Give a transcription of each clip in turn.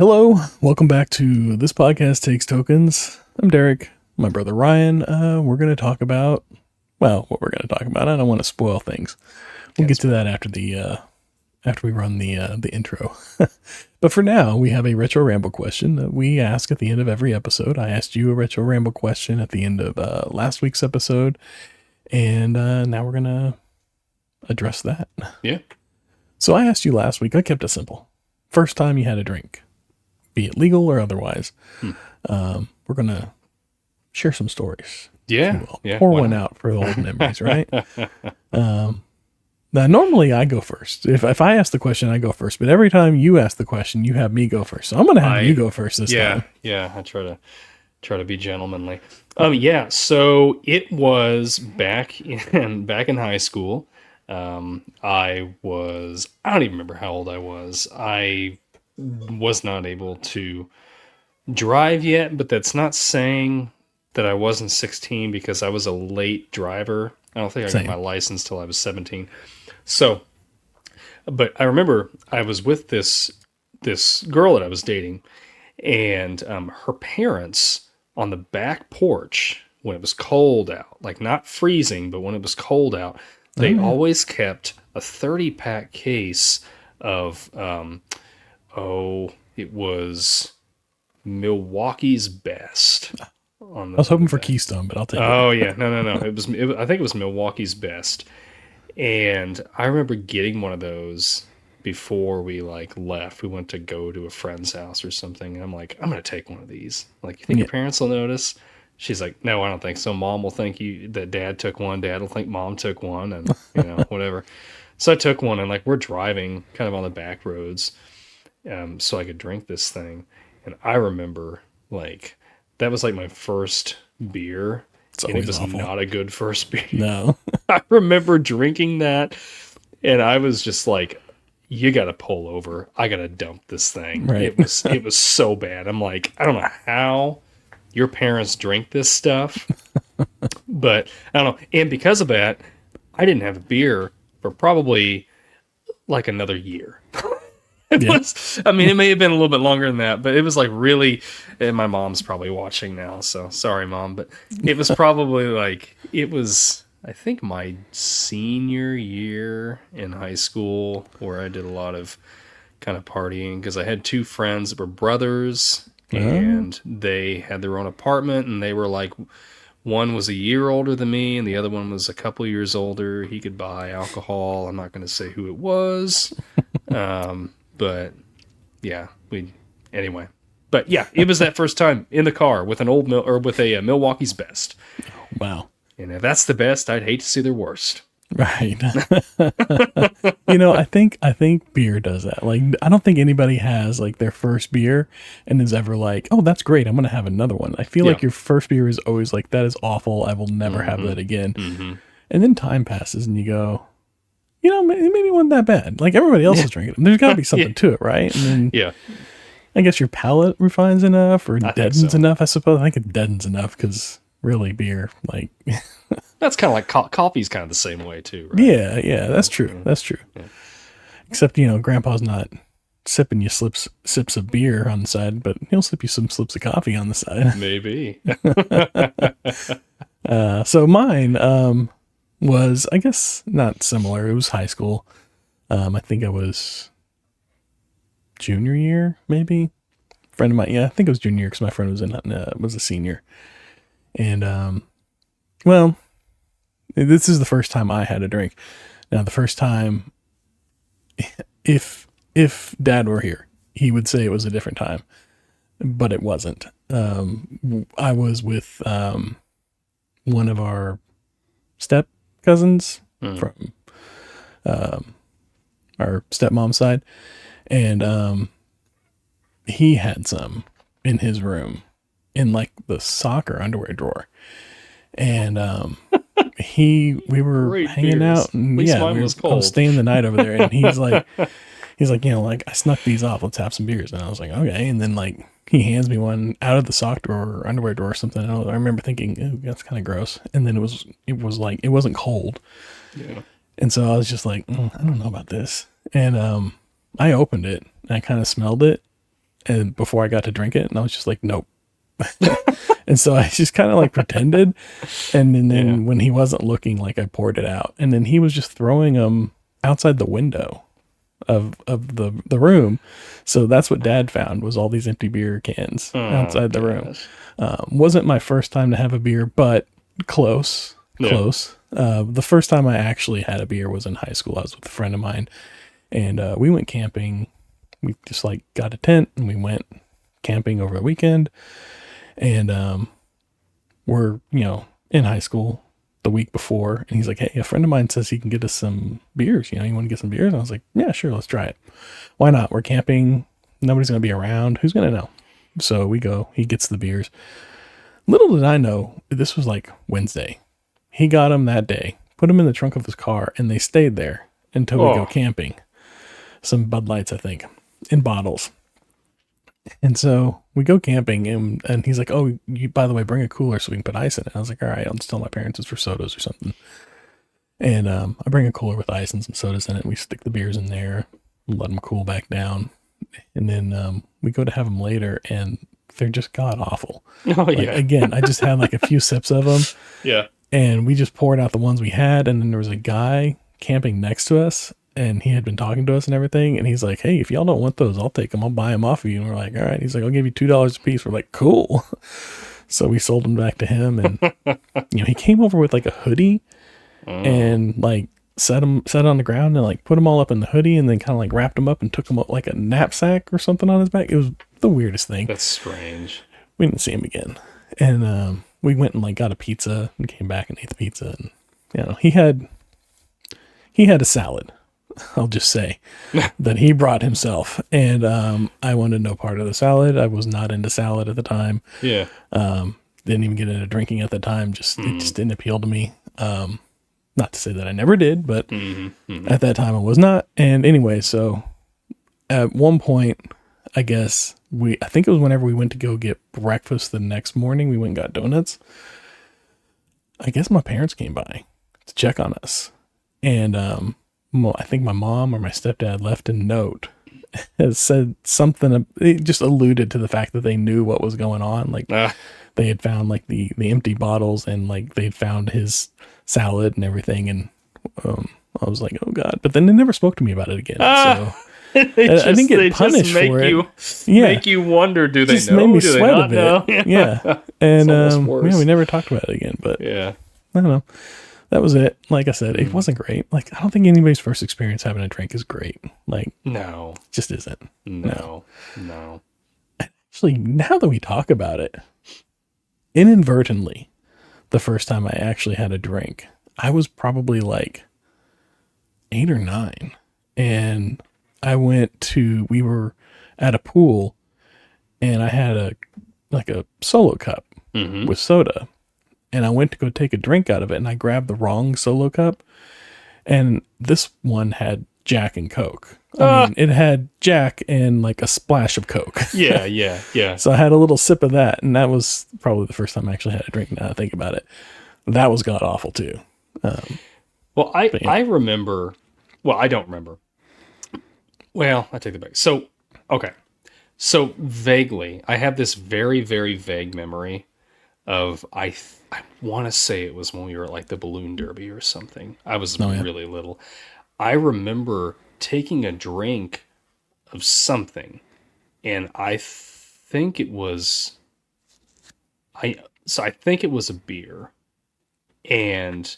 Hello, welcome back to This Podcast Takes Tokens. I'm Derek, my brother Ryan. We're going to talk about, what we're going to talk about. I don't want to spoil things. We'll get to that after we run the intro. But for now, we have a Retro Ramble question that we ask at the end of every episode. I asked you a Retro Ramble question at the end of last week's episode, and now we're going to address that. Yeah. So I asked you last week, I kept it simple. First time you had a drink, be it legal or otherwise. We're going to share some stories. Yeah. Pour one out for the old memories, right? Now, normally I go first. If I ask the question, I go first. But every time you ask the question, you have me go first. So I'm going to have you go first this time. Yeah. I try to be gentlemanly. So it was back in high school. I don't even remember how old I was. I was not able to drive yet, but that's not saying that I wasn't 16 because I was a late driver. I don't think I got my license till I was 17. So, but I remember I was with this girl that I was dating, and her parents on the back porch when it was cold out, like not freezing, but when it was cold out, they always kept a 30-pack case of, it was Milwaukee's Best. I was hoping for Keystone, but I'll take it. Oh, yeah. No. I think it was Milwaukee's Best. And I remember getting one of those before we left. We went to go to a friend's house or something. And I'm like, I'm going to take one of these. Like, you think your parents will notice? She's like, no, I don't think so. Mom will think that dad took one. Dad will think mom took one, and whatever. So I took one, and we're driving kind of on the back roads, so I could drink this thing. And I remember that was my first beer, and it was awful. Not a good first beer. No, I remember drinking that, and I was just like, you got to pull over. I got to dump this thing. Right. It was so bad. I'm like, I don't know how your parents drink this stuff, but I don't know. And because of that, I didn't have a beer for probably another year. It may have been a little bit longer than that, but it was really, and my mom's probably watching now, so sorry, Mom, but it was probably I think my senior year in high school where I did a lot of kind of partying because I had two friends that were brothers. And they had their own apartment, and they were one was a year older than me, and the other one was a couple years older. He could buy alcohol. I'm not going to say who it was. But yeah, anyway. But yeah, it was that first time in the car with with a Milwaukee's Best. Wow. And if that's the best, I'd hate to see their worst. Right. I think beer does that. I don't think anybody has their first beer and is ever oh, that's great, I'm going to have another one. I feel like your first beer is always that is awful, I will never have that again. Mm-hmm. And then time passes and you go, maybe it wasn't that bad. Everybody else is drinking them. There's got to be something to it, right? And then I guess your palate refines enough or deadens enough, I suppose. I think it deadens enough because really beer, that's kind of coffee's kind of the same way too, right? Yeah, that's true. That's true. Yeah. Except, Grandpa's not sipping you sips of beer on the side, but he'll sip you some slips of coffee on the side. Maybe. So mine was, I guess, not similar. It was high school. I think I was junior year, maybe. Friend of mine, I think it was junior year because my friend was a senior. And, this is the first time I had a drink. Now, the first time, if Dad were here, he would say it was a different time, but it wasn't. I was with one of our step cousins from our stepmom's side, and he had some in his room in the sock or underwear drawer. And we were Great hanging beers. Out, and was I was staying the night over there, and he's like, I snuck these off. Let's have some beers. And I was like, okay. And then he hands me one out of the sock drawer or underwear drawer or something. And I remember thinking, ooh, that's kind of gross. And then it wasn't cold. Yeah. And so I was just I don't know about this. And I opened it and I kind of smelled it. and before I got to drink it, and I was just like, nope. And so I just kind of like pretended, and then when he wasn't looking, like I poured it out, and then he was just throwing them outside the window of the room. So that's what Dad found, was all these empty beer cans outside the room. Wasn't my first time to have a beer, but close. The first time I actually had a beer was in high school. I was with a friend of mine, and we went camping. We just like got a tent and we went camping over the weekend. And we're, in high school the week before, and he's like, hey, a friend of mine says he can get us some beers. You want to get some beers? And I was like, yeah, sure, let's try it. Why not? We're camping. Nobody's going to be around. Who's going to know? So we go. He gets the beers. Little did I know, this was like Wednesday. He got them that day, put them in the trunk of his car, and they stayed there until we go camping. Some Bud Lights, I think, in bottles. And so we go camping, and he's like, oh, you, by the way, bring a cooler so we can put ice in it. I was like, all right, I'll just tell my parents it's for sodas or something. And I bring a cooler with ice and some sodas in it. We stick the beers in there, let them cool back down. And then we go to have them later, and they're just god awful. Oh, like, yeah. Again, I just had like a few sips of them. Yeah. And we just poured out the ones we had. And then there was a guy camping next to us, and he had been talking to us and everything. And he's like, hey, if y'all don't want those, I'll take them. I'll buy them off of you. And we're like, all right. He's like, I'll give you $2 a piece. We're like, cool. So we sold them back to him. And, he came over with like a hoodie and like set on the ground and like put them all up in the hoodie, and then kind of like wrapped them up and took them up like a knapsack or something on his back. It was the weirdest thing. That's strange. We didn't see him again. And we went and like got a pizza and came back and ate the pizza. And, he had a salad. I'll just say that he brought himself, and I wanted no part of the salad. I was not into salad at the time. Yeah. Didn't even get into drinking at the time. It just didn't appeal to me. Not to say that I never did, but at that time I was not. And anyway, so at one point, I guess I think it was whenever we went to go get breakfast the next morning, we went and got donuts. I guess my parents came by to check on us. And I think my mom or my stepdad left a note, has said something. It just alluded to the fact that they knew what was going on. Like they had found like the empty bottles, and like they'd found his salad and everything. And I was like, oh God. But then they never spoke to me about it again. So I didn't get punished for it. Make you wonder, do they just know? Made me do sweat they not a bit. know? Yeah. And worse. we never talked about it again. But Yeah. I don't know. That was it. Like I said, it wasn't great. Like, I don't think anybody's first experience having a drink is great. Like, No. it just isn't. No. Actually, now that we talk about it, inadvertently, the first time I actually had a drink, I was probably like 8 or 9. And we were at a pool, and I had a solo cup with soda. And I went to go take a drink out of it, and I grabbed the wrong solo cup. And this one had Jack and Coke. I mean, it had Jack and like a splash of Coke. Yeah. So I had a little sip of that, and that was probably the first time I actually had a drink, now that I think about it. That was god awful too. Well, I remember. Well, I don't remember. Well, I take it back. So, okay. So vaguely, I have this very, very vague memory of I want to say it was when we were at like the balloon derby or something. I was really little. I remember taking a drink of something, and I think it was I think it was a beer, and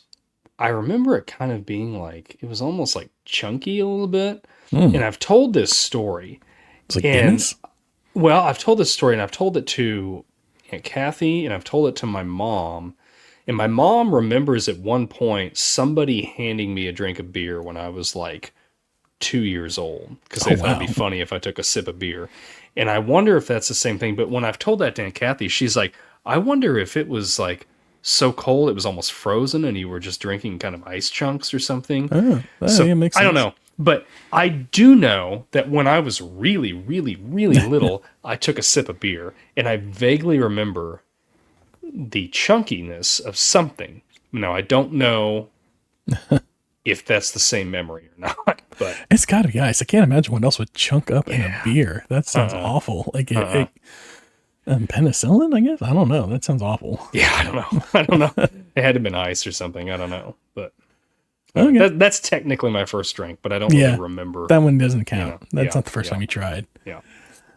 I remember it kind of being like, it was almost like chunky a little bit. And I've told this story. It's like Guinness? Well, I've told this story, and I've told it to Aunt Kathy, and I've told it to my mom. And my mom remembers at one point somebody handing me a drink of beer when I was like 2 years old, because they thought it'd be funny if I took a sip of beer. And I wonder if that's the same thing. But when I've told that to Aunt Kathy, she's like, I wonder if it was like so cold it was almost frozen and you were just drinking kind of ice chunks or something. So it makes sense. I don't know. But I do know that when I was really, really, really little, I took a sip of beer, and I vaguely remember the chunkiness of something. Now, I don't know if that's the same memory or not. But it's got to be ice. I can't imagine what else would chunk up in a beer. That sounds awful. Like penicillin, I guess. I don't know. That sounds awful. Yeah, I don't know. I don't know. It had to have been ice or something. I don't know. But Okay. that's technically my first drink, but I don't really remember. That one doesn't count. That's not the first time you tried. Yeah.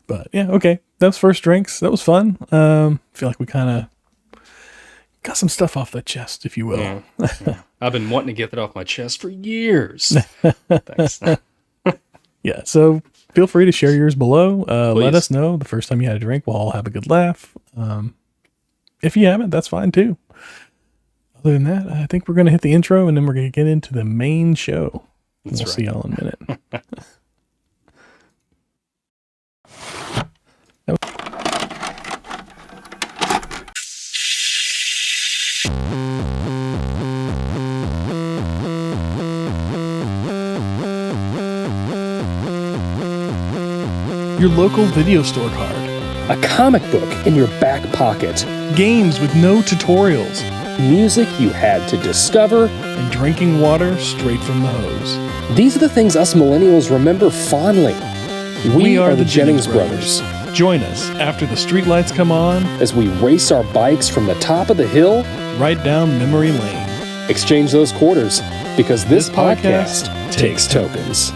But yeah, okay. That was first drinks. That was fun. Feel like we kind of got some stuff off the chest, if you will. Yeah. I've been wanting to get that off my chest for years. Thanks. Yeah, so feel free to share yours below. Let Please. us know the first time you had a drink. We'll all have a good laugh. If you haven't, that's fine too. Other than that, I think we're going to hit the intro and then we're going to get into the main show. We'll see y'all in a minute. Your local video store card. A comic book in your back pocket. Games with no tutorials. Music you had to discover. And drinking water straight from the hose. These are the things us millennials remember fondly. We are the Jennings brothers. Join us after the streetlights come on as we race our bikes from the top of the hill right down memory lane. Exchange those quarters because this podcast takes tokens.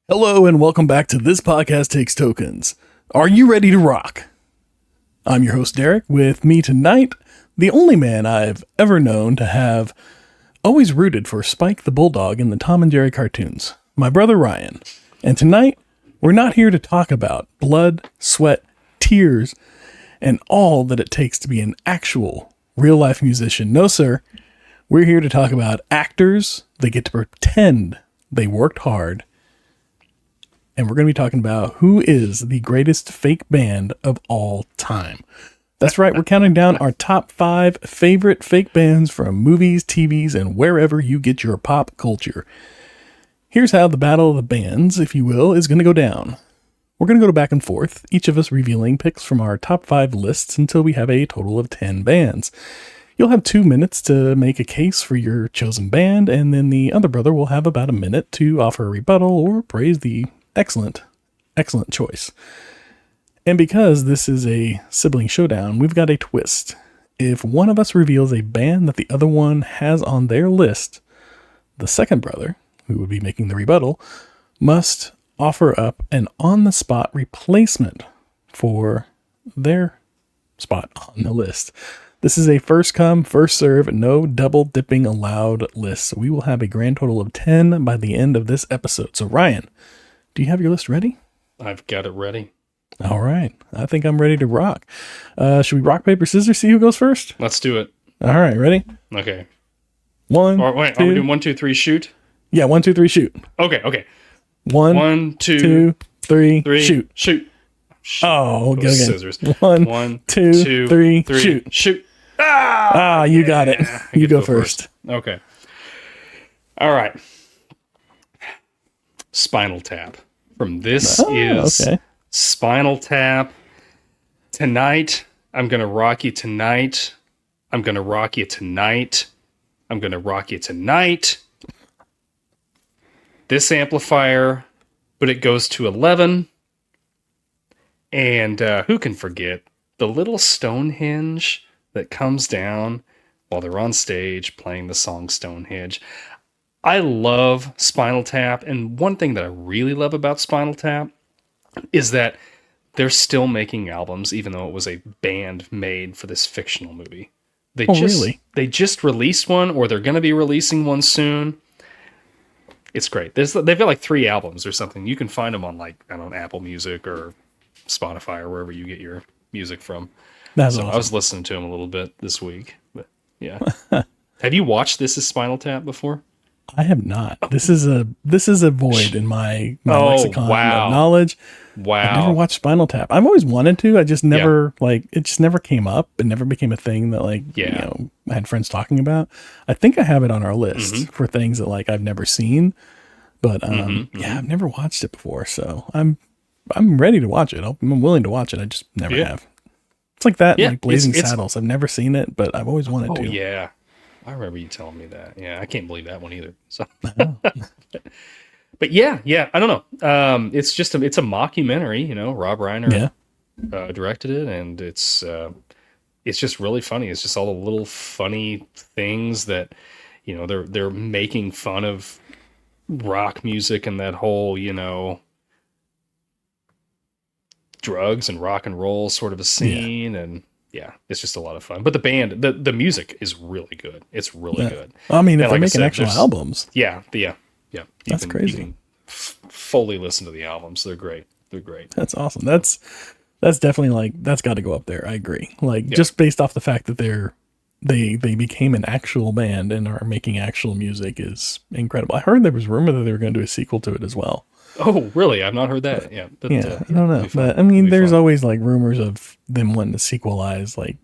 Hello and welcome back to This Podcast Takes Tokens. Are you ready to rock? I'm your host Derek. With me tonight, the only man I've ever known to have always rooted for Spike the Bulldog in the Tom and Jerry cartoons, my brother Ryan. And tonight, we're not here to talk about blood, sweat, tears, and all that it takes to be an actual real-life musician. No, sir. We're here to talk about actors that get to pretend they worked hard. And we're going to be talking about who is the greatest fake band of all time. That's right, we're counting down our top 5 favorite fake bands from movies, TVs, and wherever you get your pop culture. Here's how the battle of the bands, if you will, is going to go down. We're going to go back and forth, each of us revealing picks from our top 5 lists until we have a total of 10 bands. You'll have 2 minutes to make a case for your chosen band, and then the other brother will have about a minute to offer a rebuttal or praise the excellent choice. And because this is a sibling showdown, we've got a twist. If one of us reveals a band that the other one has on their list, the second brother, who would be making the rebuttal, must offer up an on-the-spot replacement for their spot on the list. This is a first come, first serve, no double dipping allowed list. So we will have a grand total of 10 by the end of this episode. So Ryan, do you have your list ready? I've got it ready. All right. I think I'm ready to rock. Should we rock, paper, scissors, see who goes first? Let's do it. All right. Ready? Okay. One, Or wait, two. are we doing 1, 2, 3, shoot? Yeah, 1, 2, 3, shoot. Okay. One, 2, two, three, 3, shoot. Shoot. Oh, go again. Scissors. One, two, three, shoot. Shoot. You got it. You go first. Okay. All right. Spinal Tap. From This Is okay. Spinal Tap. Tonight, I'm going to rock you tonight. I'm going to rock you tonight. I'm going to rock you tonight. This amplifier, but it goes to 11. And who can forget the little Stonehenge that comes down while they're on stage playing the song Stonehenge. I love Spinal Tap, and one thing that I really love about Spinal Tap is that they're still making albums, even though it was a band made for this fictional movie. Really? They just released one, or they're going to be releasing one soon. It's great. They've got like 3 albums or something. You can find them on Apple Music or Spotify or wherever you get your music from. That's So awesome. I was listening to them a little bit this week. But yeah. Have you watched This Is Spinal Tap before? I have not. This is a void in my lexicon wow. of knowledge. Wow. I've never watched Spinal Tap. I've always wanted to. I just never it just never came up. It never became a thing that I had friends talking about. I think I have it on our list for things that I've never seen. But I've never watched it before. So I'm I'm ready to watch it. I'm willing to watch it. I just never have. It's like that, like Blazing Saddles. I've never seen it, but I've always wanted to. Oh yeah, I remember you telling me that. Yeah, I can't believe that one either. So, but yeah, I don't know. It's just it's a mockumentary. You know, Rob Reiner directed it, and it's just really funny. It's just all the little funny things that, you know, they're making fun of rock music and that whole, you know, drugs and rock and roll sort of a scene. And it's just a lot of fun. But the band, the music is really good. It's really good. I mean, if they're making actual albums. That's crazy. You can fully listen to the albums. They're great. That's awesome. That's definitely like, that's got to go up there. I agree. Like just based off the fact that they became an actual band and are making actual music is incredible. I heard there was rumor that they were going to do a sequel to it as well. Oh, really? I've not heard that. I don't know. But I mean, there's always like rumors of them wanting to sequelize like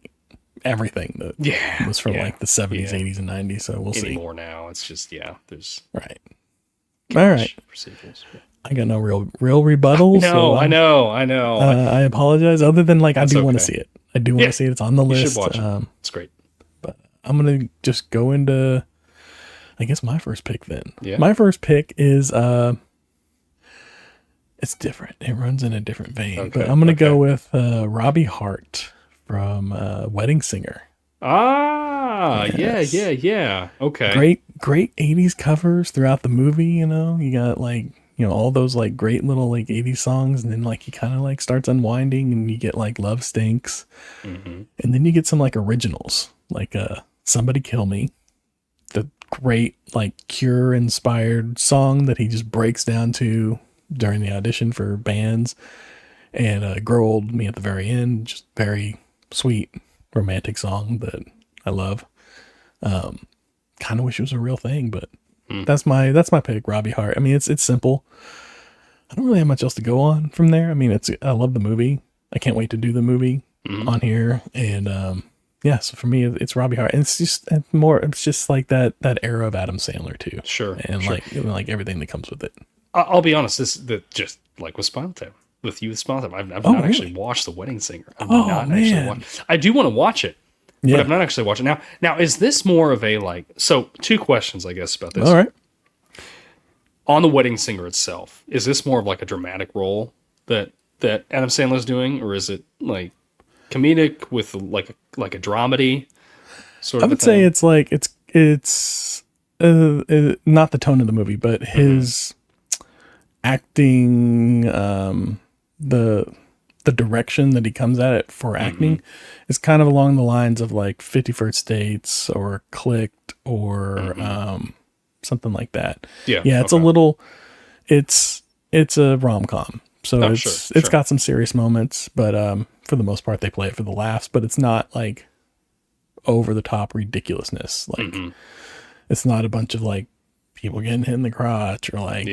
everything that was from like the 70s, 80s, and 90s. So we'll see. Anymore now. It's just, there's right. All right. For sequels. I got no real rebuttals. No, I know. I apologize. Other than like, I do want to see it. I do want to see it. It's on the list. You should watch it. It's great. But I'm going to just go into, I guess, my first pick then. Yeah. My first pick is, it's different. It runs in a different vein. Okay, but I'm going to go with Robbie Hart from Wedding Singer. Yes. Yeah. Okay. Great 80s covers throughout the movie, you know. You got like, you know, all those like great little like 80s songs, and then like he kind of like starts unwinding and you get like Love Stinks. Mm-hmm. And then you get some like originals, like Somebody Kill Me. The great like Cure inspired song that he just breaks down to during the audition for bands, and Grow Old Me at the very end, just very sweet romantic song that I love. Kind of wish it was a real thing, but that's my pick, Robbie Hart. I mean, it's simple. I don't really have much else to go on from there. I mean, I love the movie. I can't wait to do the movie on here, and so for me, it's Robbie Hart, and it's just like that era of Adam Sandler too. Sure, and like everything that comes with it. I'll be honest, just like with Spinal Tap, with you with Spinal Tap, I've not actually watched The Wedding Singer. I do want to watch it, but I've not actually watched it. Now, is this more of a like, so two questions, I guess, about this. All right. On The Wedding Singer itself, is this more of like a dramatic role that Adam Sandler's doing, or is it like comedic with like a dramedy sort of? I would say it's like, it's not the tone of the movie, but his acting, the direction that he comes at it for acting is kind of along the lines of like 50 First Dates or Clicked or something like that. It's a little, it's a rom-com, so it's got some serious moments, but for the most part they play it for the laughs, but it's not like over the top ridiculousness. Like it's not a bunch of like people getting hit in the crotch or like,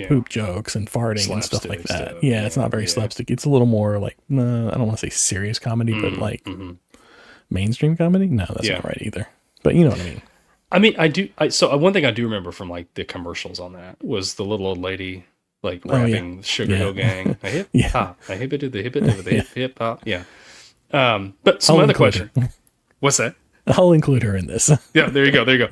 poop jokes and farting slapstick and stuff like that. Stuff. Yeah, it's not very slapstick. It's a little more like, I don't want to say serious comedy, but like mainstream comedy. No, that's not right either. But you know what I mean? I mean, so one thing I do remember from like the commercials on that was the little old lady like rapping Sugar Hill Gang. I hip hop, I hip it to the hip it to the hip hop. Yeah. But some other question. What's that? I'll include her in this. Yeah, there you go.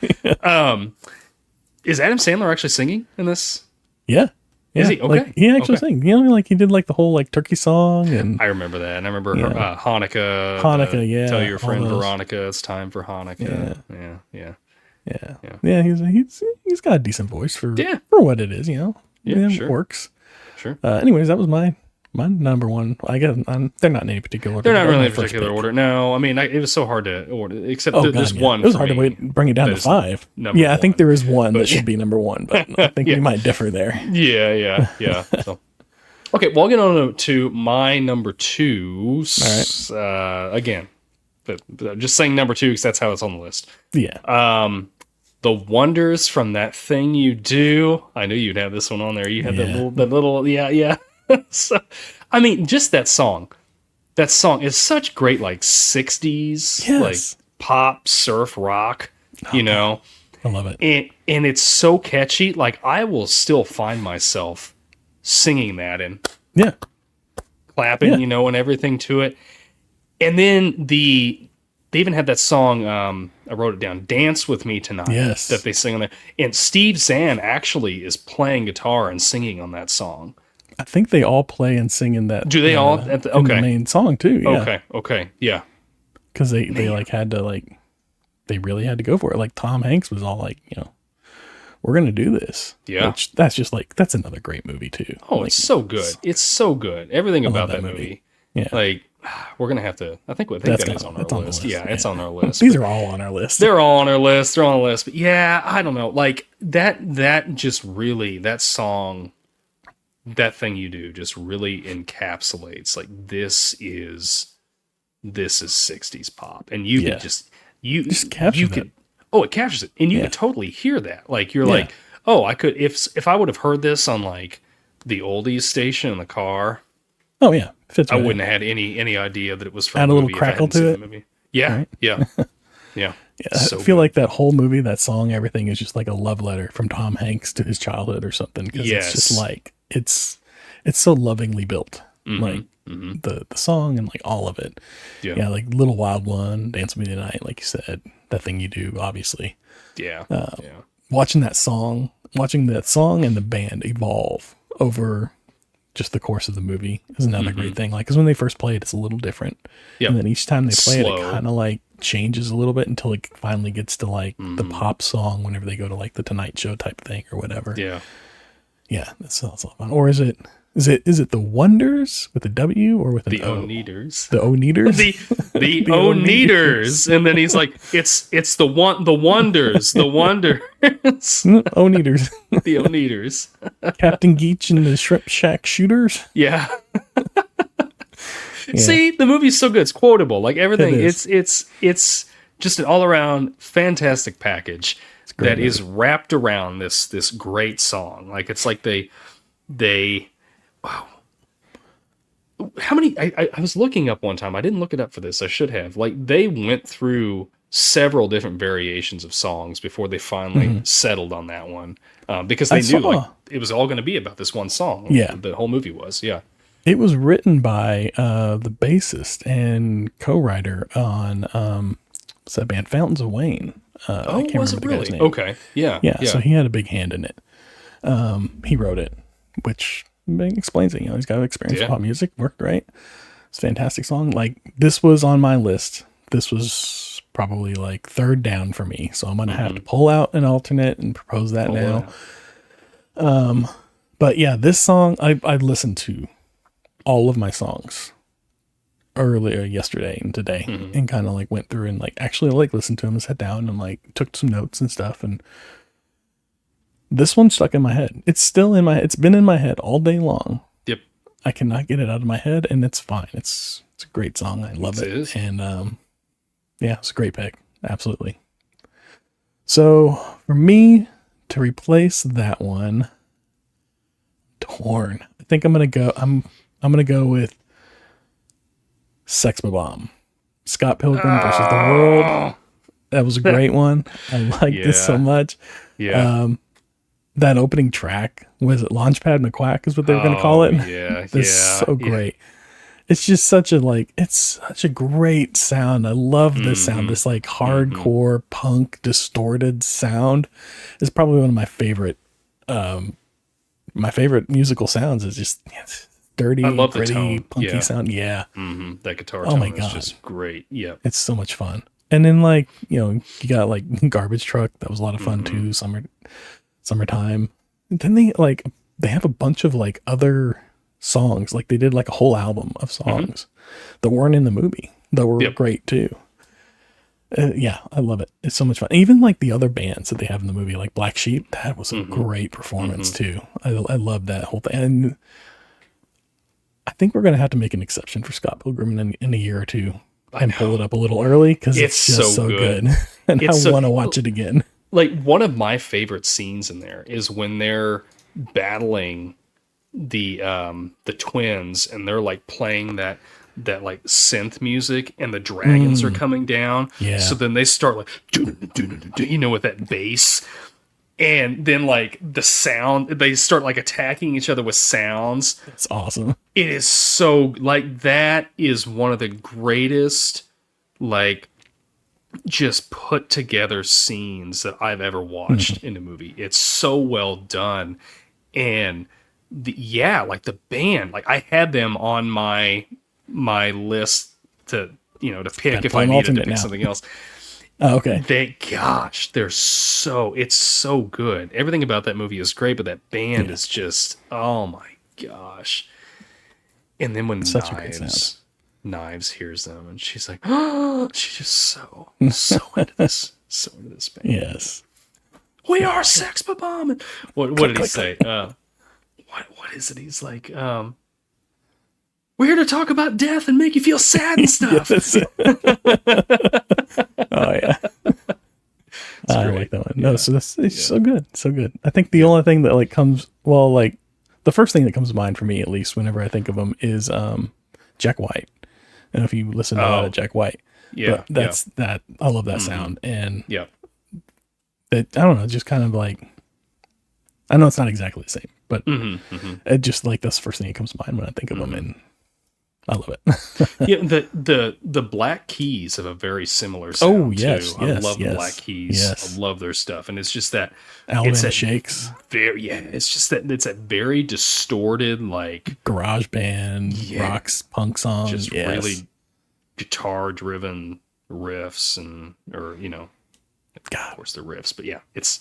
Is Adam Sandler actually singing in this? Yeah. Is he? Okay. Like, he actually sings. You know, like he did like the whole like turkey song, and I remember that. And I remember Hanukkah. Tell your friend Veronica it's time for Hanukkah. Yeah. He's got a decent voice for what it is, you know. Yeah, sure. It works. Sure. Anyways, that was my number one. I guess they're not in any particular order. They're not really in particular order. No, I mean, it was so hard to order, except there's one. It was hard to bring it down to 5. I think there is one that should be number 1, but I think we might differ there. Yeah. So, okay, well, I'll get on to my number 2. All right. Again, just saying number 2 because that's how it's on the list. Yeah. The Wonders from That Thing You Do. I knew you'd have this one on there. You had that little. So, I mean, just that song. That song is such great, like 60s, like pop, surf, rock. You know, I love it, and it's so catchy. Like I will still find myself singing that and Yeah. clapping, Yeah. and everything to it. And then they even had that song, I wrote it down, Dance With Me Tonight, Yes. that they sing on there. And Steve Zahn actually is playing guitar and singing on that song. I think they all play and sing in that. Do they all? In the main song too. Yeah. Okay, yeah. Because they had to they really had to go for it. Like Tom Hanks was all like, we're gonna do this. Yeah. Which that's another great movie too. Oh, it's so good. It's so good. Everything about that movie. Yeah. Like, we're gonna have to. I think that is on our list. Yeah, it's on our list. These are all on our list. They're all on our list. They're on the list. But yeah, I don't know. Like that just really, that song, that thing you do just really encapsulates like this is 60s pop, and you can just capture it. Oh, it captures it, and you can totally hear that. Like you're like, oh, I could if I would have heard this on like the oldies station in the car. Oh yeah, I wouldn't have had any idea that it was from. Add a little crackle to it. Movie. Yeah, right? yeah. I feel like that whole movie, that song, everything is just like a love letter from Tom Hanks to his childhood or something. Because it's just like it's so lovingly built. Like the song and like all of it. Yeah, like Little Wild One, Dance With Me Tonight, like you said, That Thing You Do, obviously. Yeah, Watching that song and the band evolve over just the course of the movie is another great thing. Like, because when they first play it, it's a little different. And then each time they play it kind of like changes a little bit until it finally gets to like the pop song whenever they go to like the Tonight Show type thing or whatever. Yeah, that's a lot of fun. Or is it the Wonders with a W or with an the O? O-Neaters. The O-Neaters? the O-Neaters. And then he's like, it's the Wonders. The Wonders. O-Neaters. The O-Neaters. Captain Geach and the Shrimp Shack Shooters? Yeah. See, the movie's so good. It's quotable. Like everything. It's just an all-around fantastic package that is wrapped around this great song. Like it's like they wow. How many? I was looking up one time. I didn't look it up for this. I should have. Like they went through several different variations of songs before they finally settled on that one, because they knew like it was all going to be about this one song. Yeah, the whole movie was. Yeah, it was written by the bassist and co-writer on what's that band, Fountains of Wayne. I can't remember the guy's name. Okay, yeah. So he had a big hand in it. He wrote it, which explains it. He's got experience with pop music. Worked right. It's a fantastic song. Like this was on my list. This was probably like third down for me. So I'm gonna have to pull out an alternate and propose that now. Wow. But yeah, this song I listened to all of my songs earlier yesterday and today, and kind of like went through and like actually like listened to them and sat down and like took some notes and stuff, and this one stuck in my head. It's been in my head all day long. Yep. I cannot get it out of my head, and it's fine. It's a great song. I love it. And it's a great pick. Absolutely. So for me to replace that one, torn. I think I'm gonna go with Sex Bomb. Scott Pilgrim versus the World. That was a great one. I like this so much. Yeah. That opening track, was it Launchpad McQuack is what they were going to call it? Yeah. It's so great. It's just such a great sound. I love this sound. This like hardcore punk distorted sound is probably one of my favorite musical sounds. Is just dirty, gritty, punky sound. Yeah. That guitar tone is just great. Yeah. It's so much fun. And then like, you got like Garbage Truck. That was a lot of fun too. Summertime. And then they have a bunch of like other songs. Like they did like a whole album of songs that weren't in the movie that were great too. I love it. It's so much fun. Even like the other bands that they have in the movie, like Black Sheep, that was a great performance too. I love that whole thing. And I think we're going to have to make an exception for Scott Pilgrim in a year or two and pull it up a little early because it's just so good. And I want to watch it again. Like one of my favorite scenes in there is when they're battling the twins and they're like playing that like synth music and the dragons are coming down. Yeah. So then they start like, with that bass. And then like the sound, they start like attacking each other with sounds. It's awesome. It is so like that is one of the greatest like just put together scenes that I've ever watched in a movie. It's so well done. And like the band, like I had them on my list to pick if I needed to pick something else. Oh, okay. It's so good. Everything about that movie is great, but that band is just, oh my gosh. And then when Knives hears them and she's like, oh, she's just so into this. So into this band. Yes. We are Sex Bomb. What did he say? What is it? He's like, we're here to talk about death and make you feel sad and stuff. Oh yeah. I like that one. No, so it's so good. So good. I think the only thing that like the first thing that comes to mind for me, at least whenever I think of him, is Jack White. I don't know if you listen to a lot of Jack White. Yeah. But that I love that sound. And yeah. That I don't know, just kind of like, I know it's not exactly the same, but it just like that's the first thing that comes to mind when I think of him, and I love it. The Black Keys have a very similar sound. Oh yes, too. I love the Black Keys. Yes. I love their stuff, and it's just that Alabama Shakes. It's just that it's a very distorted like garage band rocks punk song, just really guitar driven riffs of course the riffs, but yeah, it's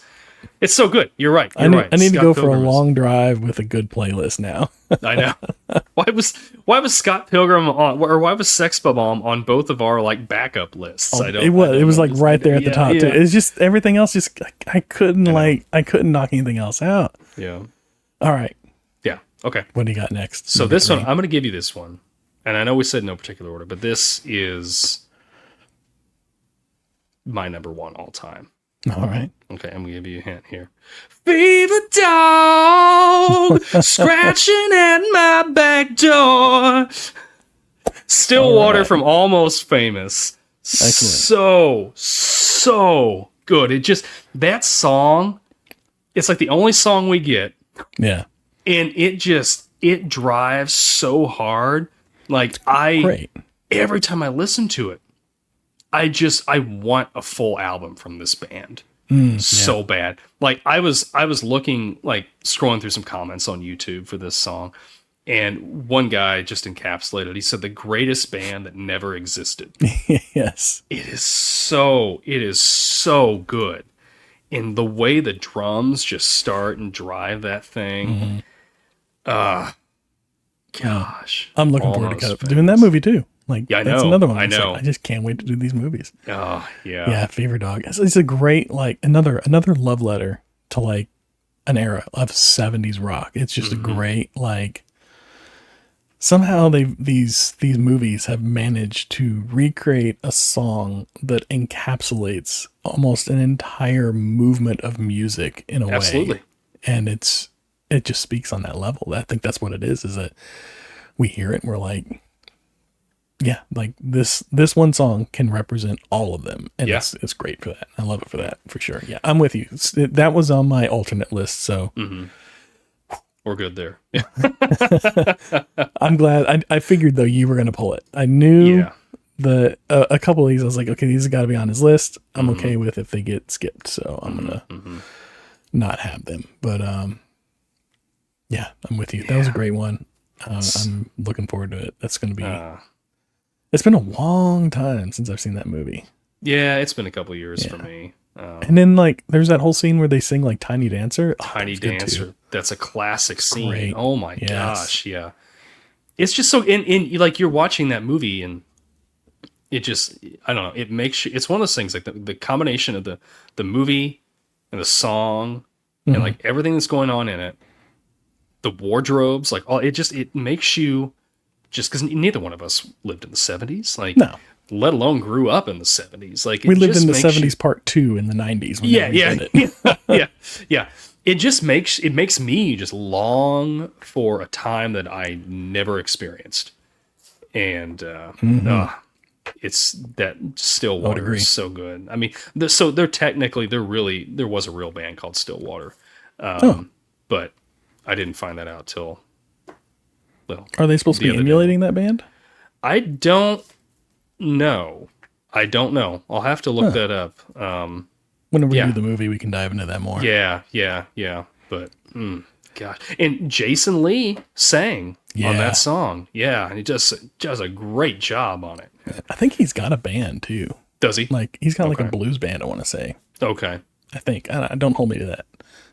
so good. You're right. I need to go for a long drive with a good playlist now. I know. Why was Scott Pilgrim on, or why was Sex Bomb on both of our like backup lists? It was like right there at the top too. It's just everything else. Just I couldn't knock anything else out. Yeah. All right. Yeah. Okay. What do you got next? So this one, I'm going to give you this one, and I know we said no particular order, but this is my number one all time. All right. Okay, I'm going to give you a hint here. Fever dog scratching at my back door. Stillwater from Almost Famous. Excellent. So good. It just, that song, it's like the only song we get. Yeah. And it drives so hard. Like every time I listen to it, I want a full album from this band so bad. Like I was looking, like scrolling through some comments on YouTube for this song, and one guy just encapsulated. He said the greatest band that never existed. Yes, it is so good, and the way the drums just start and drive that thing. Gosh, I'm looking forward to doing that movie too. Like, that's another one. I know. I just can't wait to do these movies. Oh, yeah. Yeah, Fever Dog. It's a great, like, another love letter to, like, an era of 70s rock. It's just a great, like, somehow these movies have managed to recreate a song that encapsulates almost an entire movement of music in a way. Absolutely. And it just speaks on that level. I think that's what it is that we hear it and we're like, yeah, like this one song can represent all of them, and it's great for that. I love it for that, for sure. Yeah, I'm with you. That was on my alternate list, so we're good there. I'm glad. I figured though you were gonna pull it. I knew a couple of these. I was like, okay, these have got to be on his list. I'm okay with if they get skipped, so I'm gonna not have them. But yeah, I'm with you. That was a great one. I'm looking forward to it. That's gonna be. It's been a long time since I've seen that movie. Yeah, it's been a couple years for me. And then, like, there's that whole scene where they sing, like, Tiny Dancer. Tiny Dancer. That's a classic scene. Great. Oh, my gosh. Yeah. It's just so... And, like, you're watching that movie, and it just... I don't know. It makes you... It's one of those things, like, the combination of the movie and the song and, like, everything that's going on in it, the wardrobes, like, all... It makes you... Just because neither one of us lived in the 70s, like, let alone grew up in the 70s. Like, we lived in the 70s part 2 in the 90s. Yeah. It makes me just long for a time that I never experienced. And it's that Stillwater agree. is so good. I mean, so they're technically there was a real band called Stillwater, but I didn't find that out till Are they supposed to the be other day. emulating that band? I don't know. I'll have to look that up. When we Yeah. do the movie, we can dive into that more. Yeah. But God, and Jason Lee sang on Yeah. that song. Yeah, and he just does a great job on it. I think he's got a band too. Does he? Like he's got like a Okay. blues band. I want to say. Okay. I think. Don't hold me to that.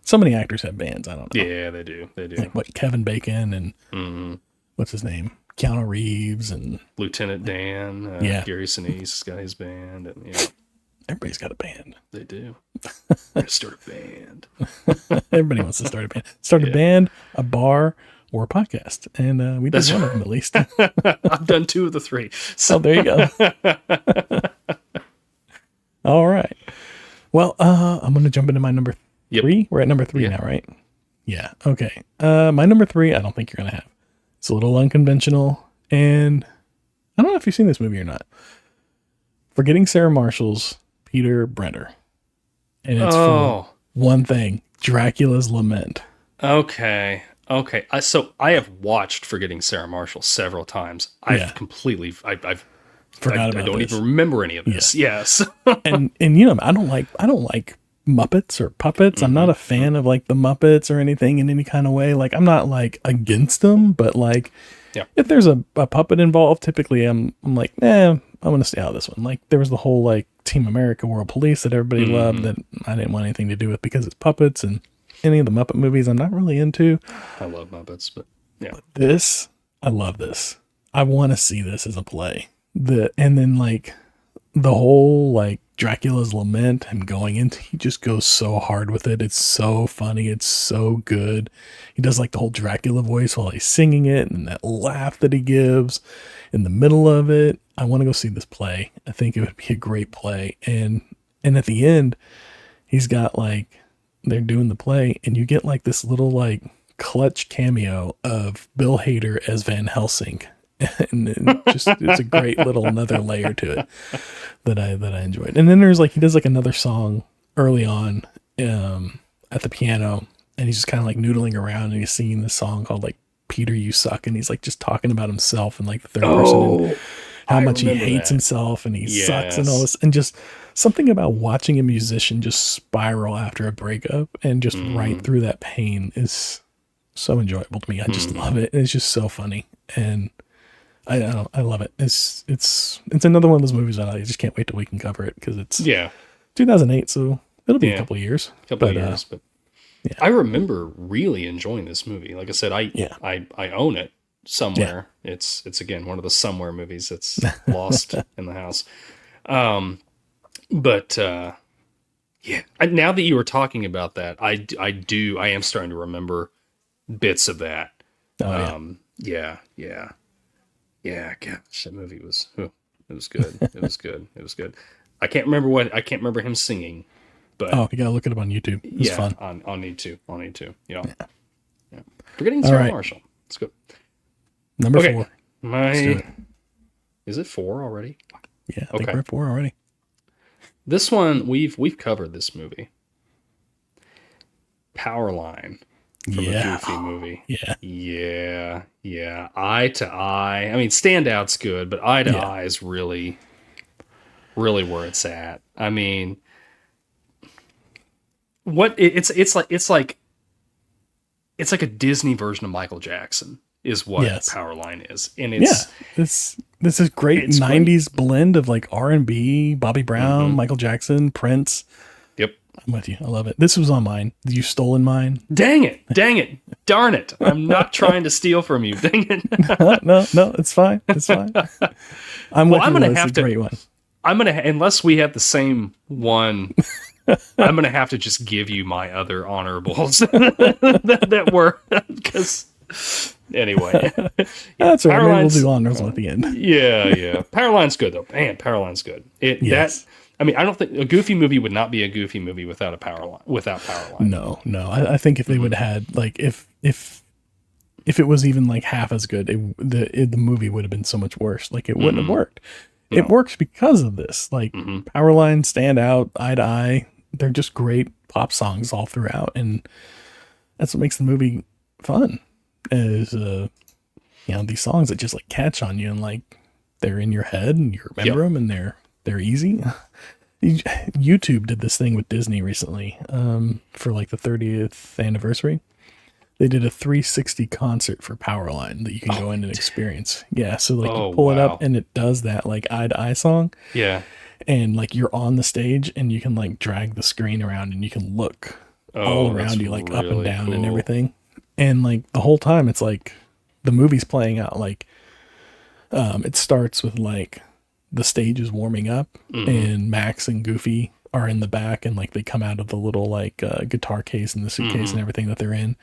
So many actors have bands. I don't know. Yeah, they do. They do. Like what Kevin Bacon and what's his name? Keanu Reeves and Lieutenant Dan, Yeah. Gary Sinise got his band, and yeah, everybody's got a band. they do. We're gonna start a band. Everybody wants to start a band. Start a band, a bar, or a podcast. And we did one of them at least. I've done 2 of the 3. So Oh, there you go. All right. Well, I'm going to jump into my number 3. We're at number 3 now, right? Yeah. Okay. My number 3, I don't think you're going to have. It's a little unconventional. And I don't know if you've seen this movie or not. Forgetting Sarah Marshall's Peter Brenner. And it's for one thing, Dracula's Lament. Okay. So I have watched Forgetting Sarah Marshall several times. I've Yeah. completely, I've Forgot I about don't this. even remember any of this. Yes. and you know, I don't like Muppets or puppets. I'm not a fan of like the Muppets or anything in any kind of way. Like I'm not like against them, but like if there's a puppet involved, typically I'm like, I'm gonna stay out of this one. Like there was the whole like Team America World Police that everybody loved that I didn't want anything to do with because it's puppets, and any of the Muppet movies I'm not really into. I love Muppets, but yeah. But this, I love this. I want to see this as a play. And then like the whole like Dracula's Lament and going into, he just goes so hard with it. It's so funny. It's so good. He does like the whole Dracula voice while he's singing it, and that laugh that he gives in the middle of it. I want to go see this play. I think it would be a great play. And at the end, he's got like, they're doing the play and you get like this little like clutch cameo of Bill Hader as Van Helsing. And it's a great little another layer to it that I enjoyed. And then there's like, he does like another song early on at the piano, and he's just kind of like noodling around and he's singing this song called like Peter, You Suck. And he's like just talking about himself in like the third person and how much he hates himself and he sucks and all this. And just something about watching a musician just spiral after a breakup and just right through that pain is so enjoyable to me. I just love it. It's just so funny. And I love it. It's another one of those movies that I just can't wait till we can cover it because it's 2008, so it'll be a couple of years. But I remember really enjoying this movie. Like I said, I own it somewhere. Yeah. It's again one of the somewhere movies that's lost in the house. But now that you were talking about that, I am starting to remember bits of that. Yeah, gosh, that movie was, it was good. It was good. It was good. I can't remember him singing, but you gotta look it up on YouTube. It's fun. I'll need to. Yeah. Forgetting Sarah Marshall. Let's go. Number 4. Is it 4 already? Yeah, I think we're at 4 already. This one, we've covered this movie. Powerline. From a Goofy movie. Yeah. Eye to Eye. I mean, Standout's good, but Eye to Eye is really, really where it's at. I mean, it's like a Disney version of Michael Jackson is what Powerline is, and this is great 90s blend of like R&B, Bobby Brown, Michael Jackson, Prince. I'm with you. I love it. This was on mine. You've stolen mine. Dang it. Darn it. I'm not trying to steal from you. Dang it. No, it's fine. It's fine. I'm going to have to. Great one. Unless we have the same one, I'm going to have to just give you my other honorables that were, because anyway. That's right. Maybe we'll do honors at the end. Yeah. Powerline's good though. Man, Powerline's good. I mean, I don't think a Goofy movie would not be a Goofy movie without a Powerline. No. I think if they would have had like if it was even like half as good, the movie would have been so much worse. Like it wouldn't have worked. it works because of this. Like Powerline stand out eye to eye. They're just great pop songs all throughout, and that's what makes the movie fun. Is these songs that just like catch on you and like they're in your head and you remember them and they're easy. YouTube did this thing with Disney recently for like the 30th anniversary. They did a 360 concert for Powerline that you can go in and experience. Yeah, so like you pull it up and it does that like eye to eye song. Yeah. And like you're on the stage and you can like drag the screen around and you can look all around you, like up and down and everything. And like the whole time it's like the movie's playing out. Like it starts with like the stage is warming up and Max and Goofy are in the back and like they come out of the little like guitar case and the suitcase and everything that they're in.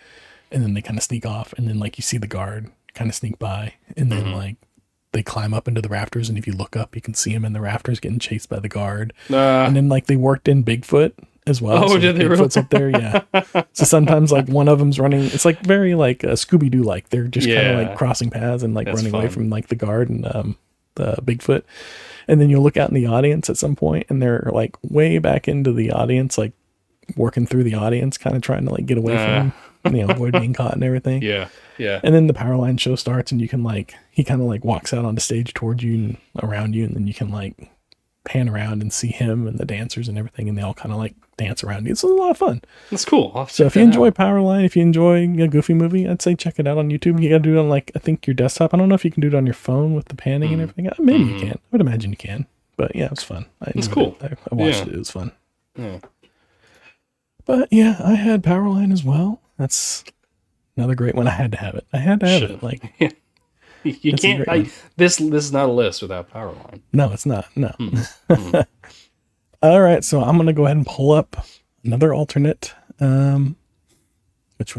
And then they kind of sneak off and then like you see the guard kind of sneak by and then like they climb up into the rafters, and if you look up, you can see him in the rafters getting chased by the guard. And then like they worked in Bigfoot as well. Oh, so did they Bigfoot's up there, yeah. So sometimes like one of them's running. It's like very like Scooby-Doo like. They're just kind of like crossing paths and like running away from like the guard and the Bigfoot. And then you'll look out in the audience at some point, and they're like way back into the audience, like working through the audience, kind of trying to like get away from them, avoid being caught and everything. Yeah. Yeah. And then the Powerline show starts and you can like, he kind of like walks out on the stage towards you and around you. And then you can like pan around and see him and the dancers and everything. And they all kind of like dance around you. It's a lot of fun. That's cool. So if you enjoy Powerline, if you enjoy a Goofy movie, I'd say check it out on YouTube. You got to do it on like, I think your desktop. I don't know if you can do it on your phone with the panning and everything. Maybe you can. I would imagine you can. But yeah, it was fun. It's cool. I watched it. It was fun. Yeah. But yeah, I had Powerline as well. That's another great one. I had to have it. I had to have it. Like you can't. This is not a list without Powerline. No, it's not. No. All right, so I'm gonna go ahead and pull up another alternate. Which one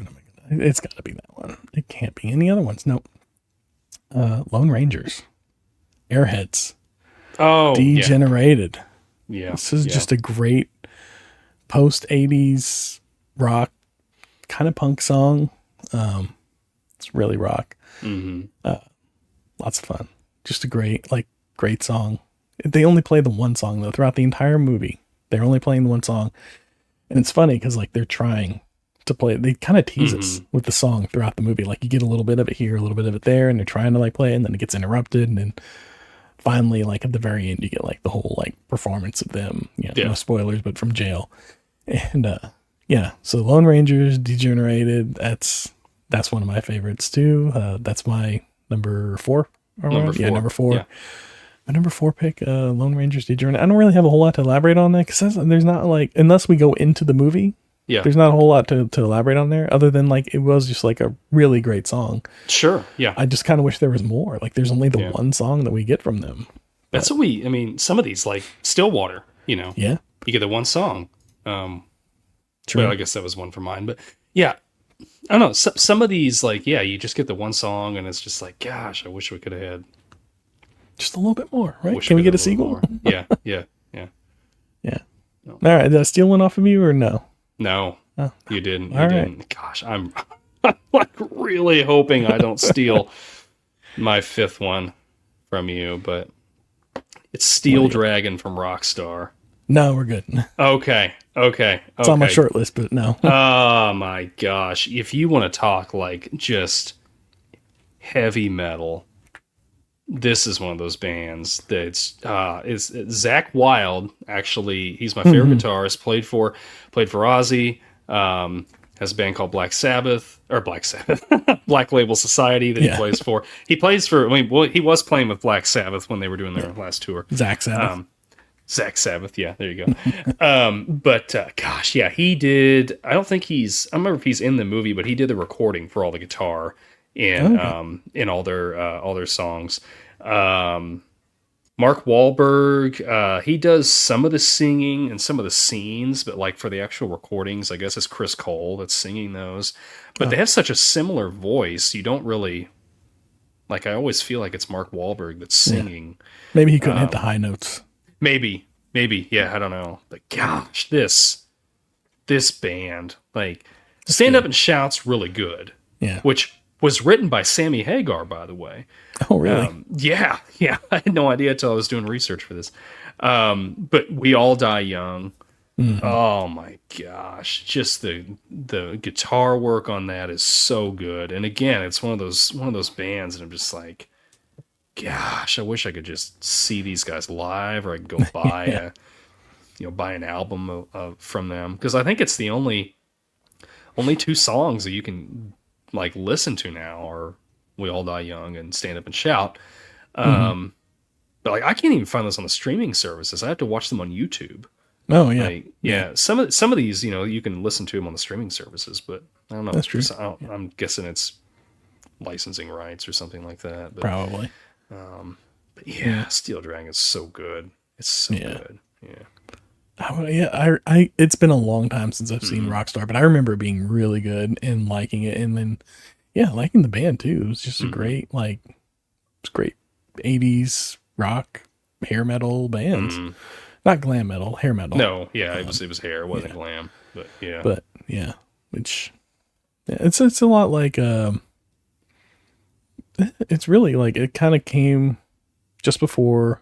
am I gonna? It's got to be that one. It can't be any other ones. Nope. Lone Rangers, Airheads. Oh, Degenerated. Yeah. This is just a great post 80s rock kind of punk song. It's really rock. Lots of fun. Just a great song. They only play the one song though throughout the entire movie. They're only playing the one song, and it's funny because like they're trying to play it. They kind of tease us with the song throughout the movie. Like you get a little bit of it here, a little bit of it there, and they're trying to like play it, and then it gets interrupted, and then finally, like at the very end, you get like the whole like performance of them. No spoilers, but from jail. And so Lone Rangers, Degenerated. That's one of my favorites too. That's my number 4. Number 4. Yeah, number 4. Yeah. My number 4 pick, Lone Rangers, Degenerated. I don't really have a whole lot to elaborate on that because there's not like, unless we go into the movie. Yeah. There's not a whole lot to elaborate on there other than like it was just like a really great song. Sure. Yeah. I just kind of wish there was more. Like there's only the one song that we get from them. That's what some of these like Stillwater, Yeah. You get the one song. True. Well, I guess that was one for mine, but yeah, I don't know. Some of these like, you just get the one song and it's just like, gosh, I wish we could have had just a little bit more, right? Can we get a sequel? Yeah. No. All right. Did I steal one off of you or no? No, you didn't. You didn't. Right. Gosh, I'm like really hoping I don't steal my 5th one from you, but it's Steel Dragon from Rockstar. No, we're good. Okay. It's on my short list, but no. Oh my gosh. If you want to talk like just heavy metal, this is one of those bands that's is Zach Wilde. Actually, he's my favorite guitarist. Played for Ozzy. Has a band called Black Label Society that he plays for. He plays for. He was playing with Black Sabbath when they were doing their last tour. Zach Sabbath. Yeah, there you go. But gosh, yeah, he did. I don't remember if he's in the movie, but he did the recording for all the guitar in all their songs. Mark Wahlberg, he does some of the singing and some of the scenes, but like for the actual recordings, I guess it's Chris Cole that's singing those. But they have such a similar voice, you don't really like. I always feel like it's Mark Wahlberg that's singing. Maybe he couldn't hit the high notes. Maybe, yeah, I don't know. But gosh, this band, like, Stand Up and Shout's really good. Yeah. Which was written by Sammy Hagar, by the way. Oh, really? Yeah. I had no idea until I was doing research for this. But We All Die Young. Mm-hmm. Oh my gosh, just the guitar work on that is so good. And again, it's one of those bands, and I'm just like, gosh, I wish I could just see these guys live, or I could go buy buy an album from them, because I think it's the only two songs that you can like listen to now are We All Die Young and Stand Up and Shout. But like, I can't even find this on the streaming services. I have to watch them on YouTube. Oh yeah, like, yeah. Some of these, you can listen to them on the streaming services, but I don't know. That's true. I'm guessing it's licensing rights or something like that. But, probably. but yeah, Steel Dragon is so good. It's so good. Yeah. I it's been a long time since I've seen Rockstar, but I remember it being really good and liking it, and then liking the band too. It was just a great it's great 80s rock hair metal bands. Not glam metal, hair metal. No, yeah, it was hair, it wasn't glam, but yeah. But yeah, which it's a lot like it's really like, it kind of came just before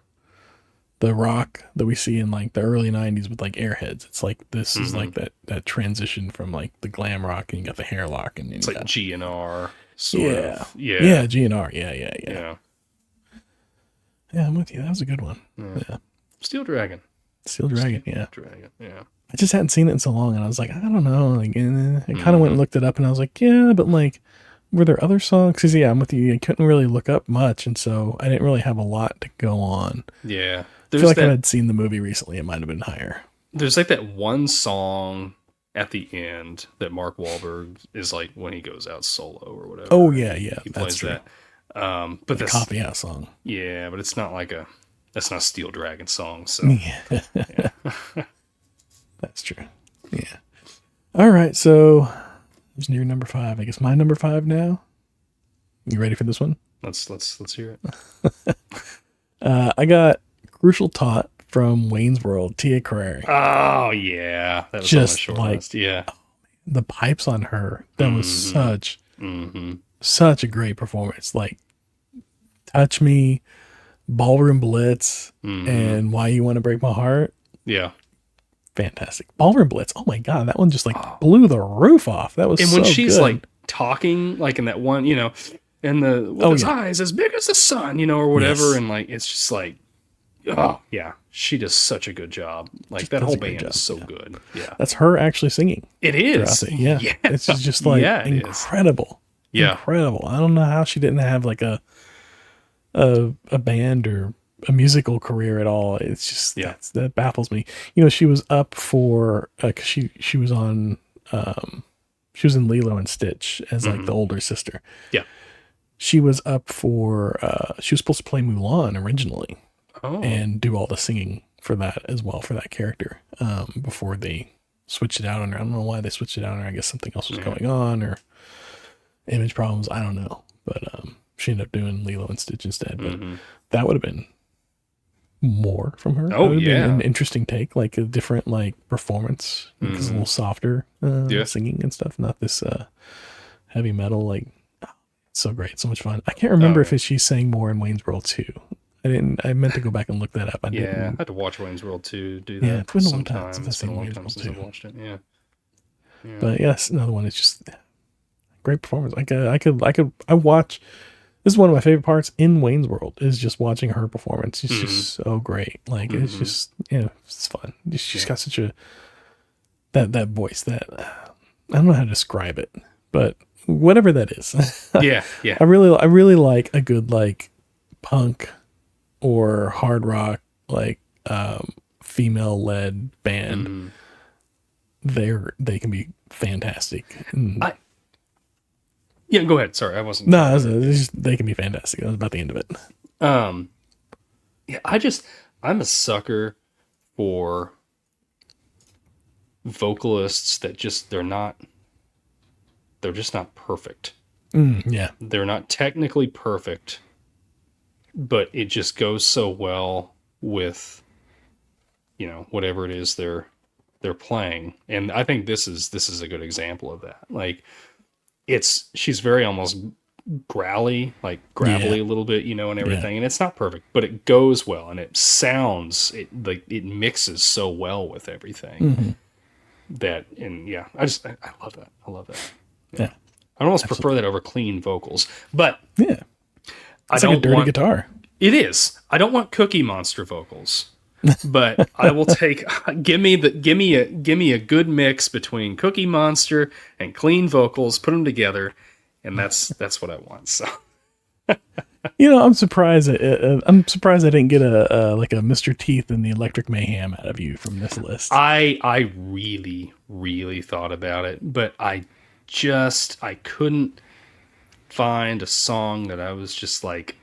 the rock that we see in like the early 90s with like Airheads. It's like this is like that transition from like the glam rock, and you got the hair lock, and it's like GNR sort of. Yeah, GNR. Yeah, I'm with you. That was a good one. Yeah. Steel Dragon. Yeah. Yeah. I just hadn't seen it in so long, and I was like, I don't know. Like, and I kind of went and looked it up, and I was like, yeah, but like, were there other songs? Because I'm with you. I couldn't really look up much, and so I didn't really have a lot to go on. Yeah. I feel like if I had seen the movie recently, it might have been higher. There's like that one song at the end that Mark Wahlberg is like when he goes out solo or whatever. Oh yeah, he plays that. But the Coffee House song. Yeah, but it's not like that's not a Steel Dragon song. So yeah. That's true. Yeah. All right, so it's near number 5. I guess my number 5 now. You ready for this one? Let's hear it. I got Crucial Tot from Wayne's World, Tia Carrere. Oh yeah, that was just on my short like list. Yeah, the pipes on her. That was such a great performance. Like Touch Me, Ballroom Blitz, and Why You Want to Break My Heart. Yeah. Fantastic. Ballroom Blitz. Oh my God. That one just like blew the roof off. That was and so when she's good. like talking, like in that one, and with his eyes as big as the sun, or whatever. Yes. And like, it's just like, oh yeah, she does such a good job. Like that whole band is so good. Yeah. That's her actually singing. It is. Yeah. It's just like incredible. Yeah. Incredible. I don't know how she didn't have like a band or a musical career at all. It's just that baffles me. She was up for cause she was on she was in Lilo and Stitch as like the older sister. Yeah. She was up for she was supposed to play Mulan originally and do all the singing for that as well, for that character, before they switched it out on her. I don't know why they switched it out on her. I guess something else was going on, or image problems. I don't know. But she ended up doing Lilo and Stitch instead. But that would have been more from her. Oh, that would have yeah. been an interesting take, like a different like performance, because a little softer singing and stuff, not this heavy metal. Like, so great, so much fun. I can't remember if she sang more in Wayne's World 2. I meant to go back and look that up. I had to watch Wayne's World 2 do that. Yeah, it's been a long time since I've seen Wayne's World 2. I've watched it. Yeah. But yes, another one is just great performance. I watch. This is one of my favorite parts in Wayne's World, is just watching her performance. It's just so great. Like it's just it's fun. She's got such a that voice that I don't know how to describe it, but whatever that is. Yeah. I really like a good like punk or hard rock, like female led band. They can be fantastic. Yeah, go ahead. Sorry, I wasn't. No, they can be fantastic. That was about the end of it. Yeah, I'm a sucker for vocalists that they're just not perfect. Yeah. They're not technically perfect, but it just goes so well with, whatever it is they're playing. And I think this is a good example of that. Like, she's very almost growly, like gravelly a little bit, and everything. And it's not perfect, but it goes well, and it sounds it mixes so well with everything that. And I love that. I love that. Yeah. I almost prefer that over clean vocals, but it's like a dirty guitar. It is. I don't want Cookie Monster vocals. But I will take. Give me a good mix between Cookie Monster and clean vocals. Put them together, and that's what I want. So, I'm surprised. I'm surprised I didn't get a Mr. Teeth and the Electric Mayhem out of you from this list. I really, really thought about it, but I couldn't find a song that I was just like,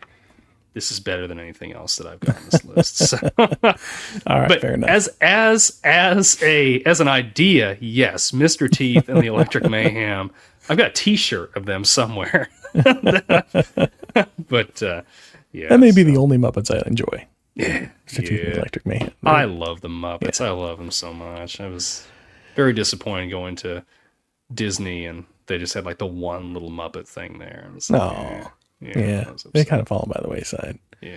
this is better than anything else that I've got on this list. So. All right, but fair enough. As an idea, yes, Mr. Teeth and the Electric Mayhem. I've got a T-shirt of them somewhere. But that may be the only Muppets I enjoy. Yeah, Mr. Teeth and the Electric Mayhem. I love the Muppets. I love them so much. I was very disappointed going to Disney and they just had like the one little Muppet thing there. And it's like, they kind of fall by the wayside. Yeah.